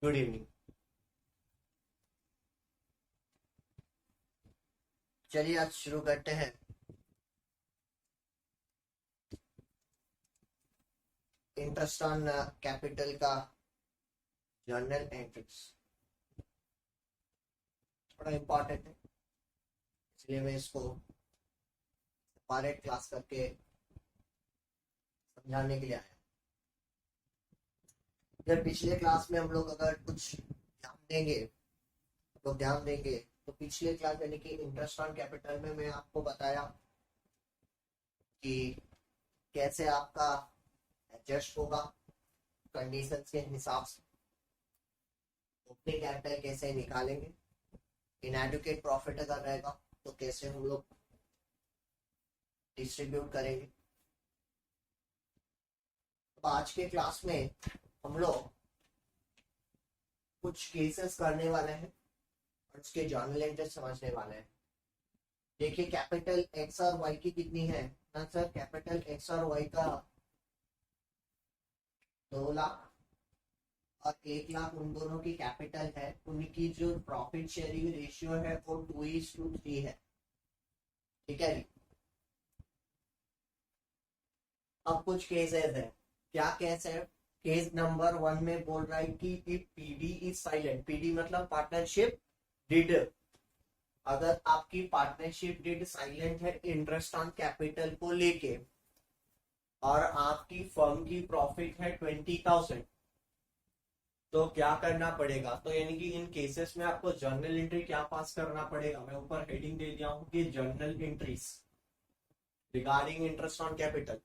Good evening. चलिए आज शुरू करते हैं। इंटरेस्ट ऑन कैपिटल का जर्नल एंट्रीज थोड़ा इम्पोर्टेंट है, इसलिए मैं इसको सेपरेट क्लास करके समझाने के लिए आया। अगर पिछले क्लास में हम लोग अगर कुछ ध्यान देंगे तो पिछले क्लास यानी कि इंटरेस्ट ऑन कैपिटल में मैं आपको बताया कि कैसे आपका एडजस्ट होगा कंडीशन के हिसाब से, ओपनिंग कैपिटल कैसे निकालेंगे, इनएडुकेट प्रॉफिट अगर रहेगा तो कैसे हम लोग डिस्ट्रीब्यूट करेंगे। तो आज के क्लास में हम लोग कुछ केसेस करने वाले हैं और उसके जर्नल एंट्री समझने वाले हैं। देखिए कैपिटल एक्स और वाई की कितनी है ना सर? कैपिटल एक्स और वाई का 2 लाख और 1 लाख उन दोनों की कैपिटल है। उनकी जो प्रॉफिट शेयरिंग रेशियो है वो 2:3 है। ठीक है। अब कुछ केसेस है। क्या केस है? केस नंबर 1 में बोल रहा है कि if PD is silent, PD मतलब पार्टनरशिप डिड, अगर आपकी पार्टनरशिप डिड साइलेंट है इंटरेस्ट ऑन कैपिटल को लेके और आपकी फर्म की प्रॉफिट है 20,000, तो क्या करना पड़ेगा? तो यानी कि इन केसेस में आपको जर्नल एंट्री क्या पास करना पड़ेगा? मैं ऊपर हेडिंग दे दिया हूं कि journal entries regarding interest on capital.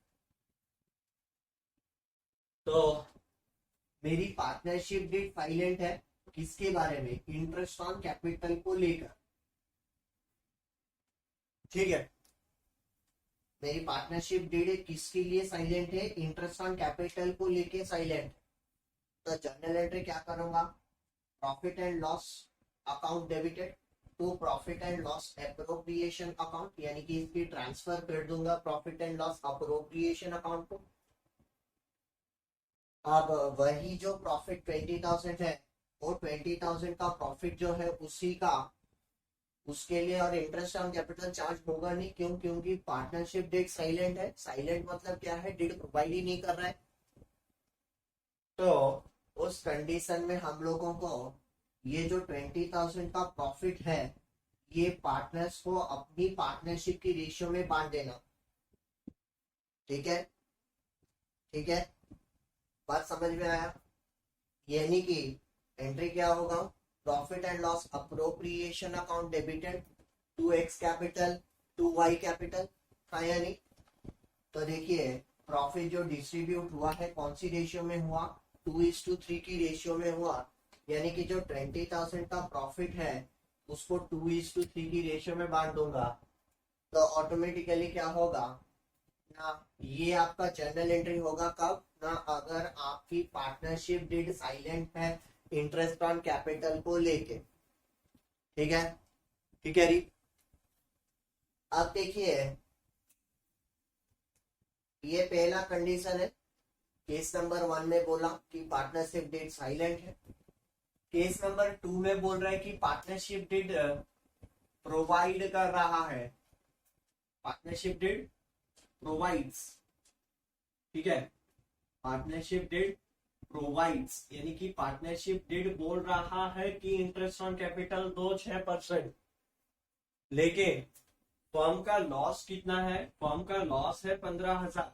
तो मेरी पार्टनरशिप डिड साइलेंट है किसके बारे में? इंटरेस्ट ऑन कैपिटल को लेकर। ठीक है, मेरी पार्टनरशिप डिड किसके लिए साइलेंट है? इंटरेस्ट ऑन कैपिटल को लेके साइलेंट। तो जर्नल एंट्री क्या करूंगा? Profit and loss account debited to profit and loss appropriation account, यानी कि इसकी ट्रांसफर कर दूंगा profit and loss appropriation account को। अब वही जो प्रॉफिट 20,000 है वो 20,000 का प्रॉफिट जो है उसी का उसके लिए और इंटरेस्ट ऑन कैपिटल चार्ज होगा नहीं। क्यों? क्योंकि पार्टनरशिप डिड साइलेंट है। साइलेंट मतलब क्या है? डिड प्रोवाइड ही नहीं कर रहा है। तो उस कंडीशन में हम लोगों को ये जो 20,000 का प्रॉफिट है ये पार्टनर्स को अपनी पार्टनरशिप की रेशियो में बांट देना। ठीक है, ठीक है, बात समझ में आया? यानी कि एंट्री क्या होगा? Profit and loss appropriation account debited to X capital to Y capital था या नहीं? तो देखिए प्रॉफिट जो डिस्ट्रीब्यूट हुआ है कौन सी रेशियो में हुआ? 2:3 की रेशियो में हुआ। यानी कि जो 20,000 का प्रॉफिट है उसको 2:3 की रेशियो में बांट दूंगा। तो ऑटोमेटिकली क्या होगा ना, ये आपका जर्नल एंट्री होगा कब ना? अगर आपकी पार्टनरशिप डिड साइलेंट है इंटरेस्ट ऑन कैपिटल को लेके। ठीक है, ठीक है री। अब देखिए ये पहला कंडीशन है। केस नंबर 1 में बोला कि पार्टनरशिप डिड साइलेंट है। केस नंबर 2 में बोल रहा है कि पार्टनरशिप डिड प्रोवाइड कर रहा है। Partnership did provides. ठीक है, पार्टनरशिप डिड प्रोवाइड्स यानी कि पार्टनरशिप डिड बोल रहा है कि इंटरेस्ट ऑन कैपिटल दो 6%, लेकिन फर्म का लॉस कितना है? फर्म का लॉस है 15,000।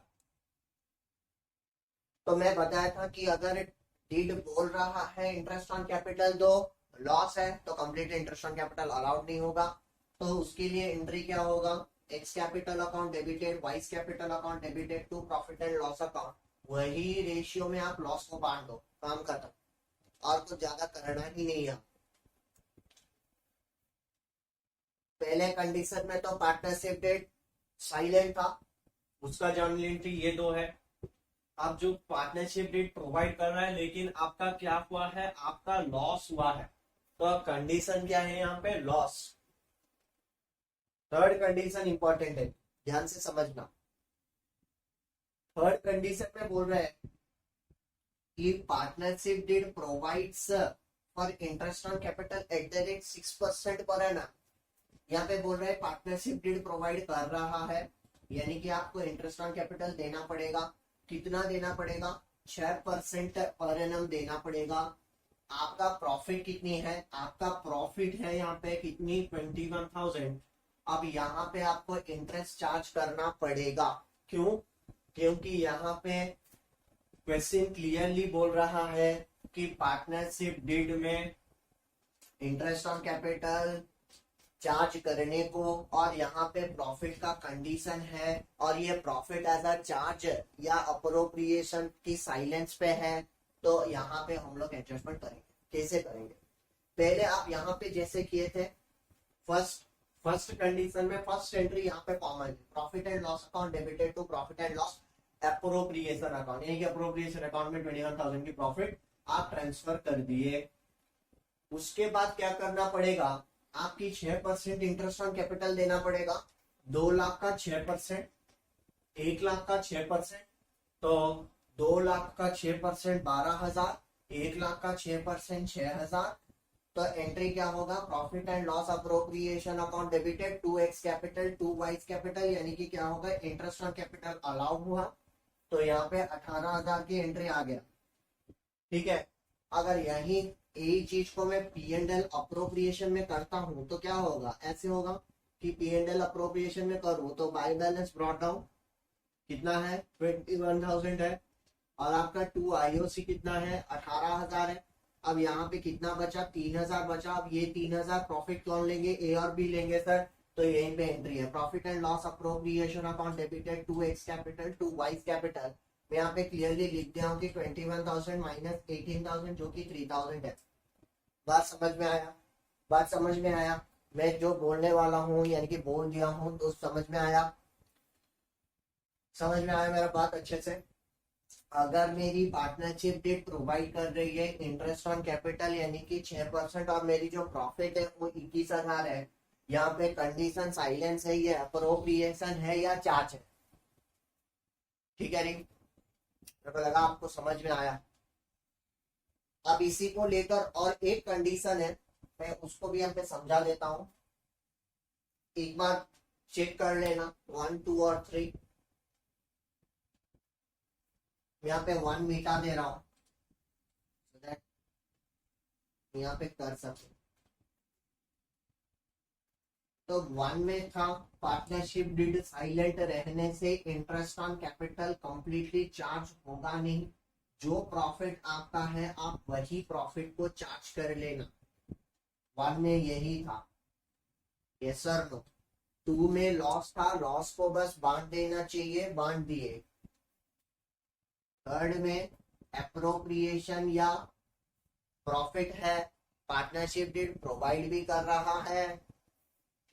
तो मैं बताया था कि अगर डिड बोल रहा है इंटरेस्ट ऑन कैपिटल दो, लॉस है तो complete interest on capital allowed नहीं होगा। तो उसके लिए एंट्री क्या होगा? X capital account debited Y's capital account debited to profit and loss account. वही रेशियो में आप लॉस को बांट दो, काम खत्म, और कुछ ज्यादा करना ही नहीं है। पहले कंडीशन में तो पार्टनरशिप डेट साइलेंट था, उसका जर्नल एंट्री ये दो है। अब जो पार्टनरशिप डेट प्रोवाइड कर रहा है लेकिन आपका क्या हुआ है? आपका लॉस हुआ है। तो अब कंडीशन क्या है यहाँ पे? लॉस। थर्ड कंडीशन इंपॉर्टेंट है, ध्यान से समझना। थर्ड कंडीशन में बोल रहे हैं if partnership did provides for interest on capital at the rate 6% per annum, यहाँ पे बोल रहे हैं पार्टनरशिप डिड प्रोवाइड कर रहा है, यानी कि आपको इंटरेस्ट ऑन कैपिटल देना पड़ेगा। कितना देना पड़ेगा? 6% पर एनम देना पड़ेगा। आपका प्रॉफिट कितनी है? आपका प्रॉफिट है यहाँ पे कितनी? 21,000। अब यहाँ पे आपको इंटरेस्ट चार्ज करना पड़ेगा। क्यों? क्योंकि यहाँ पे क्वेश्चन क्लियरली बोल रहा है कि पार्टनरशिप डीड में इंटरेस्ट ऑन कैपिटल चार्ज करने को, और यहाँ पे प्रॉफिट का कंडीशन है, और ये प्रॉफिट एज अ चार्ज या अप्रोप्रिएशन की साइलेंस पे है। तो यहाँ पे हम लोग एडजस्टमेंट करेंगे। कैसे करेंगे? पहले आप यहाँ पे जैसे किए थे, फर्स्ट कंडीशन में फर्स्ट एंट्री यहाँ पे कॉमन है, profit and loss account debited to profit and loss appropriation account, यानी कि अप्रोप्रिएशन अकाउंट में 21,000 की प्रॉफिट आप ट्रांसफर कर दिए। उसके बाद क्या करना पड़ेगा? आपकी 6% इंटरेस्ट ऑन कैपिटल देना पड़ेगा। 2 लाख का 6%, 1 लाख का 6%, तो 2 लाख का 6% 12,000, 1 लाख का 6% 6,000। तो एंट्री क्या होगा? Profit and loss appropriation account debited 2x capital 2y capital, यानी कि क्या होगा? इंटरेस्ट ऑन कैपिटल अलाउ हुआ, तो यहाँ पे 18,000 की एंट्री आ गया। ठीक है। अगर यही चीज को मैं पी एंड एल अप्रोप्रिएशन में करता हूं तो क्या होगा? ऐसे होगा कि पी एंड एल अप्रोप्रिएशन में करूं तो बाय बैलेंस ब्रॉट डाउन कितना है? 21,000 है, और आपका 2 आईओसी कितना है? 18,000 है। अब यहाँ पे कितना बचा? 3,000 बचा। अब ये 3,000 प्रॉफिट कौन लेंगे? ए और बी लेंगे सर, तो यहीं पे एंट्री है profit and loss appropriation account debited 2x capital 2y capital. मैं यहाँ पे क्लियरली लिख दिया हूँ कि 21,000 माइनस 18,000 जो कि 3,000 है। बात समझ में आया? बात समझ में आया? मैं जो बोलने वाला हूँ यानी कि बोल दिया हूँ तो समझ में आया? समझ में आया मेरा बात अच्छे से? अगर मेरी पार्टनरशिप डेट प्रोवाइड कर रही है इंटरेस्ट ऑन कैपिटल यानी कि 6%, और मेरी जो प्रॉफिट है वो 21,000 है, यहाँ पे कंडीशन साइलेंस है, ये अप्रोप्रिएशन है या चार्ज है? ठीक है रिंग? मेरे को लगा आपको समझ में आया। अब इसी को लेकर और एक कंडीशन है, मैं उसको भी यहाँ पे समझा देता हूं, एक बार चेक कर लेना 1 2 और 3। यहाँ पे 1 मिटा दे रहा हूं so that यहाँ पे कर सके। तो 1 में था पार्टनरशिप डिड साइलेंट रहने से interest on capital completely charge होगा नहीं, जो प्रॉफिट आपका है आप वही प्रॉफिट को चार्ज कर लेना। 1 में यही था, यस सर नो। 2 में लॉस था, लॉस को बस बांट देना चाहिए, बांट दिए। थर्ड में एप्रोप्रिएशन या प्रॉफिट है, पार्टनरशिप डिड प्रोवाइड भी कर रहा है,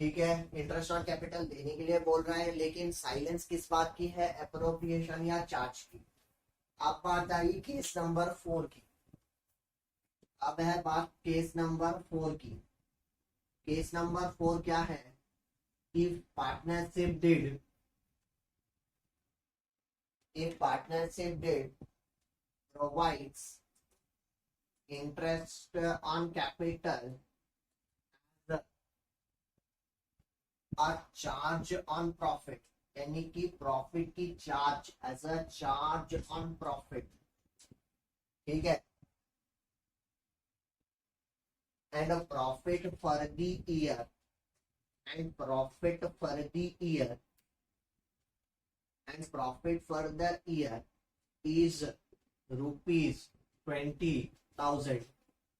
ठीक है, इंटरेस्ट ऑन कैपिटल देने के लिए बोल रहा है, लेकिन साइलेंस किस बात की है? एप्रोप्रिएशन या चार्ज की। अब बात आई केस नंबर 4 की। अब है बात केस नंबर 4 की। केस नंबर 4 क्या है? If partnership did provides interest on capital as a charge on profit, यानी कि प्रॉफिट की charge as a charge on profit, ठीक है, and profit for the year, and profit for the year, and profit for the year is ₹20,000।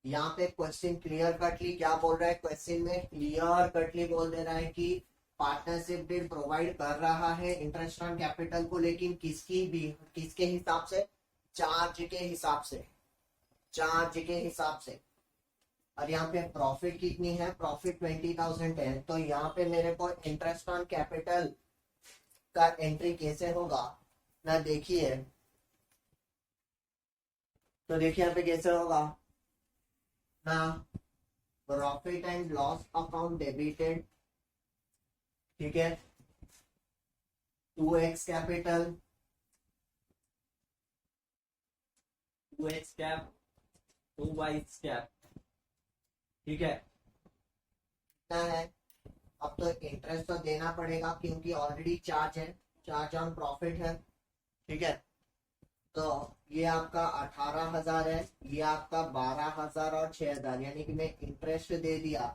यहाँ पे question clear कटली क्या बोल रहा है? क्वेश्चन में क्लियर कटली बोल दे रहा है कि पार्टनरशिप डिड प्रोवाइड कर रहा है इंटरेस्ट ऑन कैपिटल को, लेकिन किसके हिसाब से? चार्ज के हिसाब से, चार्ज के हिसाब से। और यहाँ पे प्रॉफिट कितनी है? प्रॉफिट 20,000 है। तो यहाँ पे मेरे को इंटरेस्ट ऑन कैपिटल का एंट्री कैसे होगा ना? देखिए, तो देखिए यहाँ पे कैसे होगा ना? Profit and loss account debited, ठीक है, 2x capital 2x cap 2y cap, ठीक है कितना है। अब तो इंटरेस्ट तो देना पड़ेगा क्योंकि ऑलरेडी चार्ज है, चार्ज ऑन प्रॉफिट है, ठीक है। तो ये आपका 18,000 है, ये आपका 12,000 और 6,000, यानी कि मैं इंटरेस्ट दे दिया।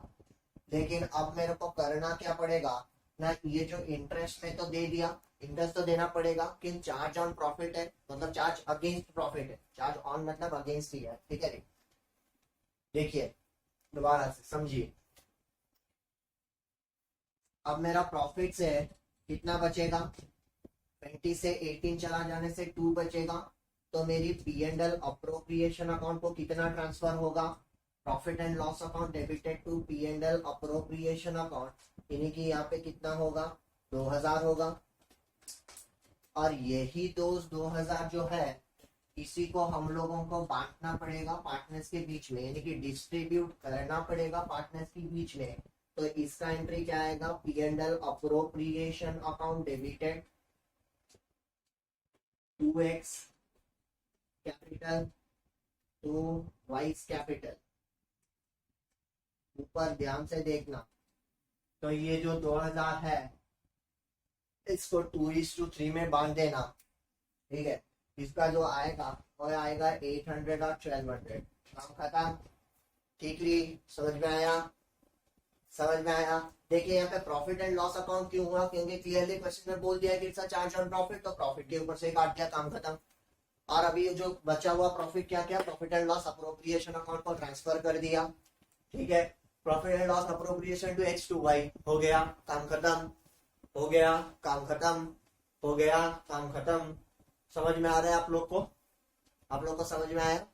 लेकिन अब मेरे को करना क्या पड़ेगा ना, ये जो इंटरेस्ट में तो दे दिया, इंटरेस्ट तो देना पड़ेगा, कि चार्ज ऑन प्रॉफिट है मतलब चार्ज अगेंस्ट प्रॉफिट है, चार्ज ऑन मतलब अगेंस्ट ही है, ठीक है। देखिए दोबारा से समझिए, अब मेरा प्रॉफिट से कितना बचेगा, 20 से 18 चला जाने से 2 बचेगा। तो मेरी P and L appropriation account को कितना ट्रांसफर होगा, profit and loss account debited to P and L appropriation account, यानी कि यहाँ पे कितना होगा 2,000 होगा। और यही 2,000 जो है इसी को हम लोगों को बांटना पड़ेगा पार्टनर्स के बीच में, यानी कि डिस्ट्रीब्यूट करना पड़ेगा पार्टनर्स के बीच में। तो इसका एंट्री क्या आएगा, P and L appropriation account debited 2x capital to Y's capital. ऊपर ध्यान से देखना, तो ये जो 2,000 है इसको 2:3 में बांट देना, ठीक है। इसका जो आएगा वो आएगा 800 और 1200, काम खत्म। ठीक ली, समझ में आया, समझ में आया। देखिए यहाँ पे प्रॉफिट एंड लॉस अकाउंट क्यों हुआ, क्योंकि क्लियरली क्वेश्चन में बोल दिया कि it's a charge on profit, तो प्रॉफिट के ऊपर से काट दिया, काम खत्म। और अभी जो बचा हुआ प्रॉफिट क्या क्या, profit and loss appropriation account को ट्रांसफर कर दिया, ठीक है। Profit and loss appropriation to X to Y हो गया, काम खत्म, हो गया काम खत्म, हो गया काम खत्म। समझ में आ रहा है आप लोग को, आप लोग को समझ में आया,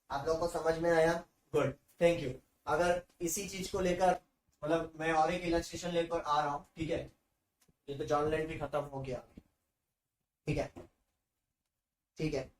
आप लोग को समझ में आया, गुड, थैंक यू। अगर इसी चीज को लेकर मतलब मैं और एक इलस्ट्रेशन लेकर आ रहा हूँ, ठीक है। ये तो जॉर्नल भी खत्म हो गया, ठीक है, ठीक है।